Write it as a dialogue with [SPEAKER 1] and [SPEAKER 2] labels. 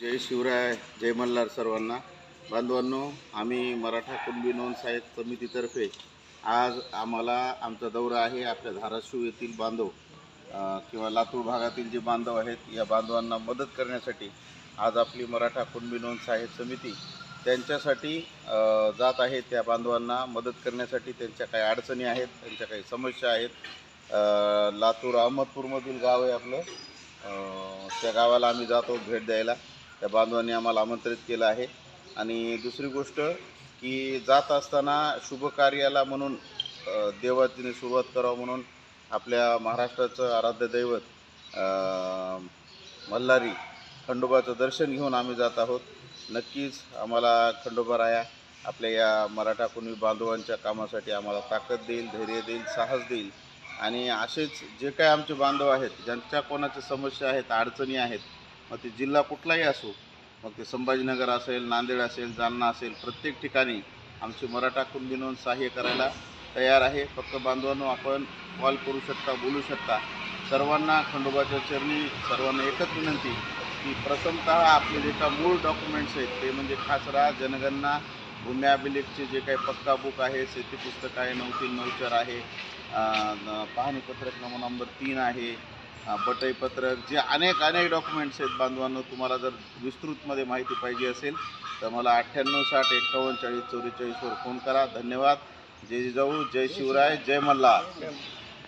[SPEAKER 1] जय शिवराय, जय मल्हार सर्वांना. बांधवांनो, आम्ही मराठा कुणबी नोंद सहाय्यक समितीतर्फे आज आम्हाला आमचा दौरा आहे. आपल्या धाराशिव येथील बांधव किंवा लातूर भागातील जे बांधव आहेत या बांधवांना मदत करण्यासाठी आज आपली मराठा कुणबी नोंद सहाय्यक समिती त्यांच्यासाठी जात आहे. त्या बांधवांना मदत करण्यासाठी त्यांच्या काही अडचणी आहेत, त्यांच्या काही समस्या आहेत. लातूर अहमदपूरमधील गाव आहे आपलं. त्या गावाला आम्ही जातो भेट द्यायला. त्या बांधवांनी आम्हाला आमंत्रित केलं आहे. आणि दुसरी गोष्ट की जात असताना शुभ कार्याला म्हणून देवाची सुरुवात करावं म्हणून आपल्या महाराष्ट्राचं आराध्य दैवत मल्हारी खंडोबाचं दर्शन घेऊन आम्ही जात आहोत. नक्कीच आम्हाला खंडोबाराया आपल्या या मराठा कुणबी बांधवांच्या कामासाठी आम्हाला ताकद देईल, धैर्य देईल, साहस देईल. आणि असेच जे काही आमचे बांधव आहेत, ज्यांच्या कोणाच्या समस्या आहेत, अडचणी आहेत, मग ते जिल्हा कुठलाही असो, मग ते संभाजीनगर असेल, नांदेड असेल, जालना असेल, प्रत्येक ठिकाणी आमची मराठा कुणबी नोंद सहाय्य करायला तयार आहे. फक्त बांधवांनो, आपण कॉल करू शकता, बोलू शकता. सर्वांना खंडोबाच्या चरणी सर्वांना एकच विनंती की प्रथमतः आपले जे काही मूळ डॉक्युमेंट्स आहेत ते म्हणजे खासरा, जनगणना, भूमी अभिलेखचे जे काही पक्का बुक आहे, शेती पुस्तक आहे, 9394 आहे, पाहणीपत्रक नंबर 3 आहे, बटईपत्रक, जे अनेक डॉक्युमेंट्स आहेत. बांधवांनो, तुम्हाला जर विस्तृतमध्ये माहिती पाहिजे असेल तर मला 9860 51 40 44 वर फोन करा. धन्यवाद. जय जिजाऊ, जय शिवराय, जय मल्हार.